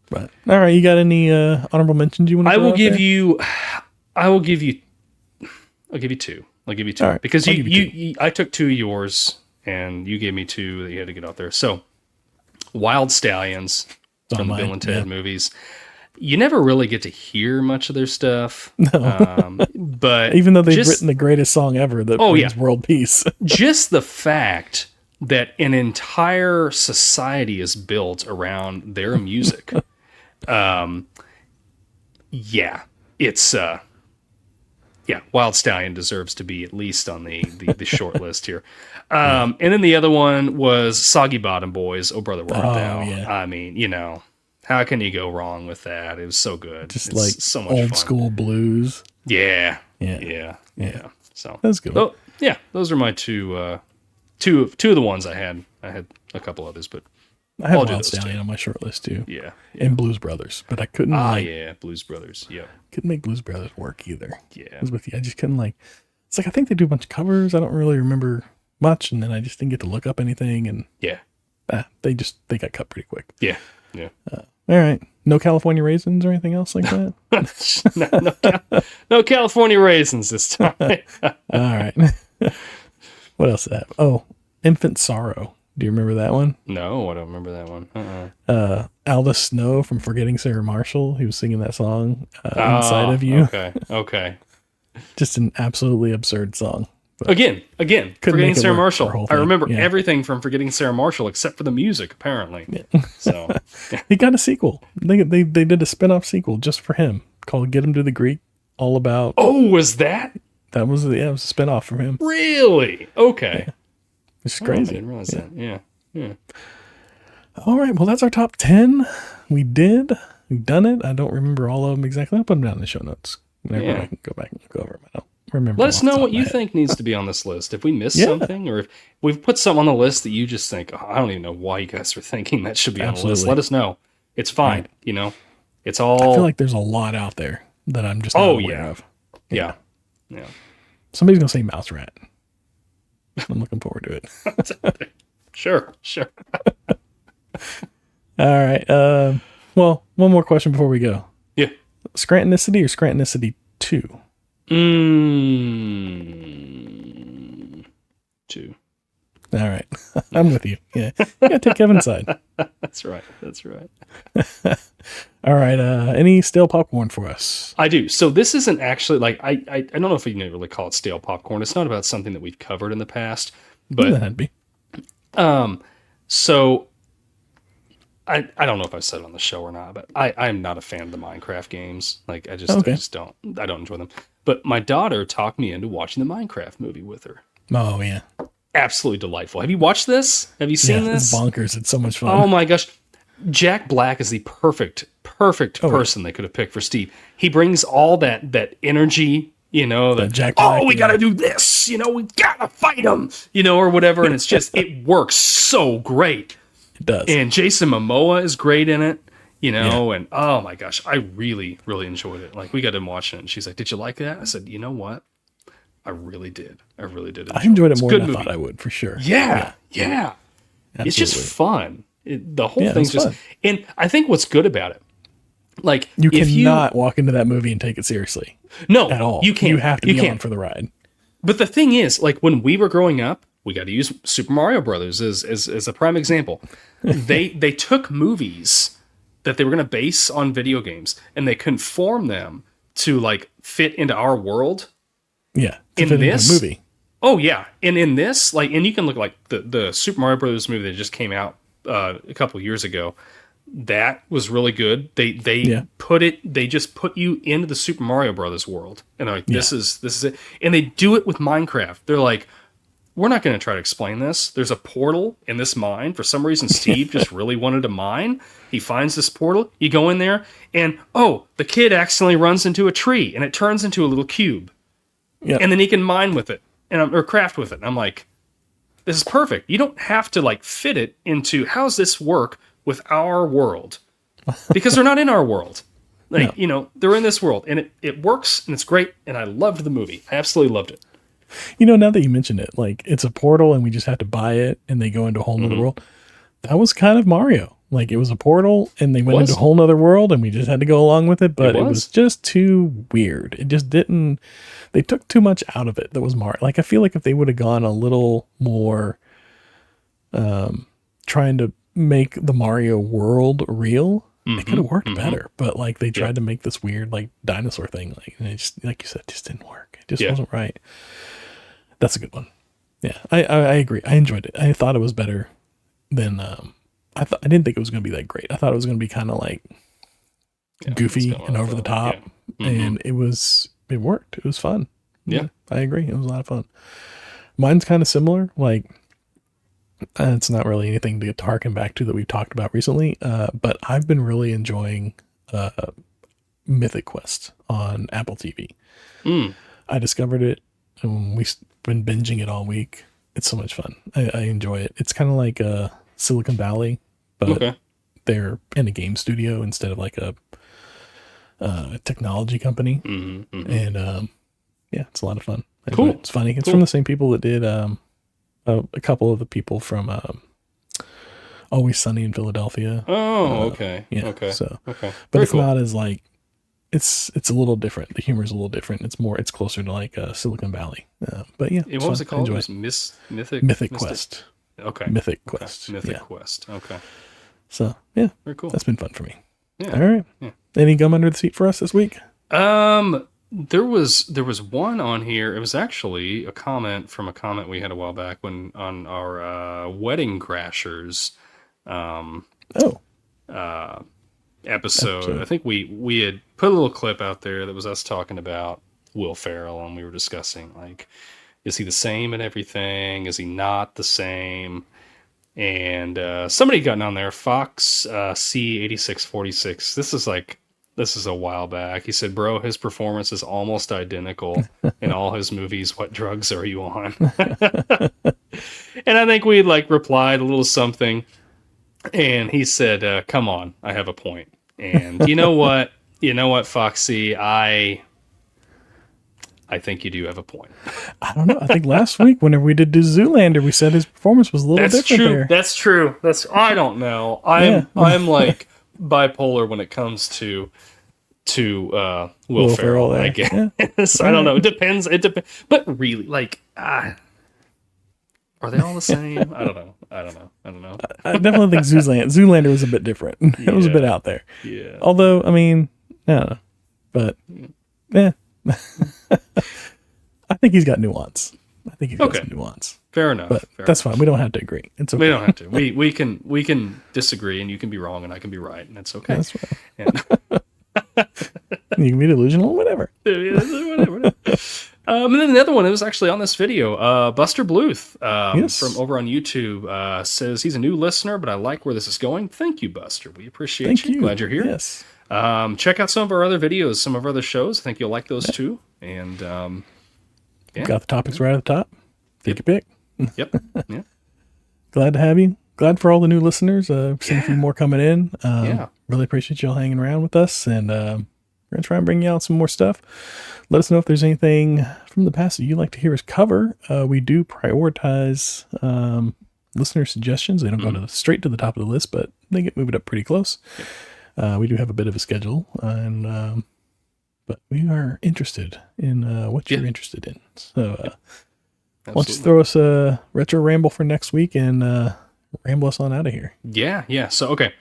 But all right, you got any honorable mentions you want to? I'll give you two. I'll give you two right, because I took two of yours and you gave me two that you had to get out there. So, Wild Stallions from the Bill and Ted movies. You never really get to hear much of their stuff. No. But even though they've written the greatest song ever that brings world peace. Just the fact that an entire society is built around their music. It's Wild Stallion deserves to be at least on the short list here. And then the other one was Soggy Bottom Boys, Oh Brother Where Art Thou. Yeah. I mean, how can you go wrong with that? It was so good. Just it's like so much old fun. School blues. Yeah. So that's good. Oh, yeah, those are my two of the ones I had. I had a couple others, but I had Wild Stallion on my short list too. Yeah. And Blues Brothers, but I couldn't. Blues Brothers. Yep. Couldn't make Blues Brothers work either. Yeah. I was with you. I just couldn't It's like I think they do a bunch of covers. I don't really remember much, and then I just didn't get to look up anything. And they got cut pretty quick. Yeah. All right. No California Raisins or anything else like that? no California Raisins this time. All right. What else did I have? Oh, Infant Sorrow. Do you remember that one? No, I don't remember that one. Aldous Snow from Forgetting Sarah Marshall. He was singing that song, Inside of You. Okay. Just an absolutely absurd song. Again, Forgetting Sarah Marshall. I remember everything from Forgetting Sarah Marshall except for the music, apparently. Yeah. So he got a sequel. They did a spin-off sequel just for him called Get Him to the Greek, all about. Oh, was that? That was it was a spin-off from him. Really? Okay. Yeah. It's crazy. I didn't realize that. Yeah. All right. Well, that's our top 10. We've done it. I don't remember all of them exactly. I'll put them down in the show notes. Whenever I can go back and go over them. I don't remember. Let us know what you think needs to be on this list. If we missed something, or if we've put something on the list that you just think, I don't even know why you guys are thinking that should be on the list. Let us know. It's fine. Right. It's all. I feel like there's a lot out there that I'm just not aware of. Yeah. Somebody's gonna say Mouse Rat. I'm looking forward to it. Sure. All right. Well, one more question before we go. Yeah. Scrantonicity or Scrantonicity 2? 2. All right. I'm with you. Yeah. You gotta take Kevin's side. That's right. All right. Any stale popcorn for us? I do. So this isn't actually I don't know if we can really call it stale popcorn. It's not about something that we've covered in the past, but that'd be. So I don't know if I said it on the show or not, but I'm not a fan of the Minecraft games. I just don't enjoy them. But my daughter talked me into watching the Minecraft movie with her. Oh yeah. Absolutely delightful. Have you watched this? Have you seen this? It's bonkers. It's so much fun. Oh my gosh. Jack Black is the perfect person they could have picked for Steve. He brings all that energy, that Jack Black, we got to do this, we got to fight him, or whatever. And it's just, it works so great. It does. And Jason Momoa is great in it, and oh my gosh, I really, really enjoyed it. We got him watching it and she's like, did you like that? I said, you know what? I really did. I enjoyed it more than I thought I would, for sure. Yeah. It's just fun. The whole Yeah, thing's it's just, fun. and I think what's good about it, like You if cannot walk into that movie and take it seriously no, at all. you can't. You have to You be can't. on for the ride. But the thing is, like when we were growing up, we got to use Super Mario Brothers as a prime example. They took movies that they were going to base on video games and they conform them to like fit into our world. Yeah, to In fit into this a movie. Oh yeah, and in this, like, and you can look like the Super Mario Brothers movie that just came out a couple years ago. That was really good. They just put you into the Super Mario Brothers world, and they're like, this is it. And they do it with Minecraft. They're like, we're not going to try to explain this. There's a portal in this mine. For some reason, Steve just really wanted to mine. He finds this portal. You go in there, and the kid accidentally runs into a tree, and it turns into a little cube. Yeah. And then he can mine with it, or craft with it. And I'm like, this is perfect. You don't have to like fit it into how's this work with our world, because they're not in our world. Like, they're in this world, and it works, and it's great. And I loved the movie. I absolutely loved it. Now that you mention it, like it's a portal and we just have to buy it and they go into a whole nother world. That was kind of Mario. Like it was a portal and they went into a whole nother world and we just had to go along with it. But it was just too weird. It just didn't, they took too much out of it. That was Mario. Like I feel like if they would have gone a little more, trying to make the Mario world real, it could have worked better. But like they tried to make this weird like dinosaur thing, like, and it just, like you said, just didn't work. It just wasn't right. That's a good one. Yeah, I agree. I enjoyed it. I thought it was better than I didn't think it was going to be that great. I thought it was going to be kind of like goofy and over the top, and it worked. It was fun. Yeah, I agree. It was a lot of fun. Mine's kind of similar. Like it's not really anything to harken back to that we've talked about recently, but I've been really enjoying Mythic Quest on Apple TV. I discovered it and we've been binging it all week. It's so much fun. I enjoy it. It's kind of like Silicon Valley, but they're in a game studio instead of like a technology company. And it's a lot of fun. Cool. It's funny. It's from the same people that did a couple of the people from Always Sunny in Philadelphia. Okay. So, but it's not as like, it's a little different. The humor is a little different. It's closer to like Silicon Valley. But yeah. What was it called? It was Mythic Quest. Okay. Mythic Quest. Mythic Quest. Okay. So yeah. Very cool. That's been fun for me. Yeah. All right. Yeah. Any gum under the seat for us this week? There was one on here. It was actually a comment from a comment we had a while back when on our Wedding Crashers episode. I think we had put a little clip out there that was us talking about Will Ferrell, and we were discussing like, is he the same in everything? Is he not the same? And somebody got on there, Fox C8646. This is a while back. He said, bro, his performance is almost identical in all his movies. What drugs are you on? And I think we like replied a little something. And he said, come on, I have a point. And you know what? Foxy, I think you do have a point. I don't know. I think last week, whenever we did Zoolander, we said his performance was a little different there. That's true. I don't know. I'm like bipolar when it comes to Will Ferrell, I guess. Yeah. I don't know. It depends. But really, like, are they all the same? I don't know. I definitely think Zoolander was a bit different. It was a bit out there. Yeah. Although, I mean, I don't know. But, yeah. I think he's got nuance. Some nuance. Fair enough. But that's fine. We don't have to agree. It's okay. We don't have to. We can disagree, and you can be wrong, and I can be right, and that's okay. That's right. You can be delusional, whatever. Whatever. And then the other one, it was actually on this video. Buster Bluth from over on YouTube says he's a new listener, but I like where this is going. Thank you, Buster. We appreciate you. Glad you're here. Yes. Check out some of our other videos, some of our other shows. I think you'll like those too. And got the topics right at the top. Take your pick. Yep. Yeah. Glad to have you. Glad for all the new listeners. Seeing a few more coming in. Really appreciate y'all hanging around with us, and we're gonna try and bring you out some more stuff. Let us know if there's anything from the past that you'd like to hear us cover. We do prioritize listener suggestions. They don't go straight to the top of the list, but they get moved up pretty close. We do have a bit of a schedule, and but we are interested in what you're interested in. So why don't you throw us a retro ramble for next week and ramble us on out of here? Yeah. So, okay.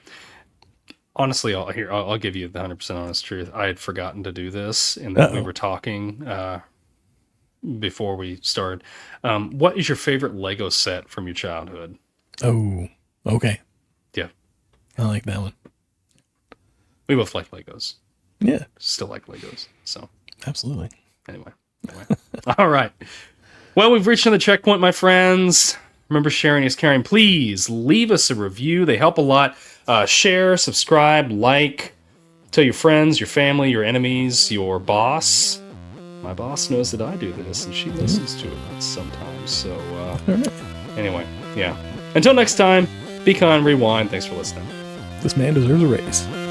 Honestly, I'll give you the 100% honest truth. I had forgotten to do this, and that we were talking before we started. What is your favorite Lego set from your childhood? Oh, okay. Yeah. I like that one. We both like Legos. Yeah. Still like Legos. So absolutely. Anyway. All right. Well, we've reached another checkpoint, my friends. Remember, sharing is caring. Please leave us a review. They help a lot. Share, subscribe, like. Tell your friends, your family, your enemies, your boss. My boss knows that I do this, and she listens to it sometimes. So, anyway, yeah. Until next time, be kind, rewind. Thanks for listening. This man deserves a raise.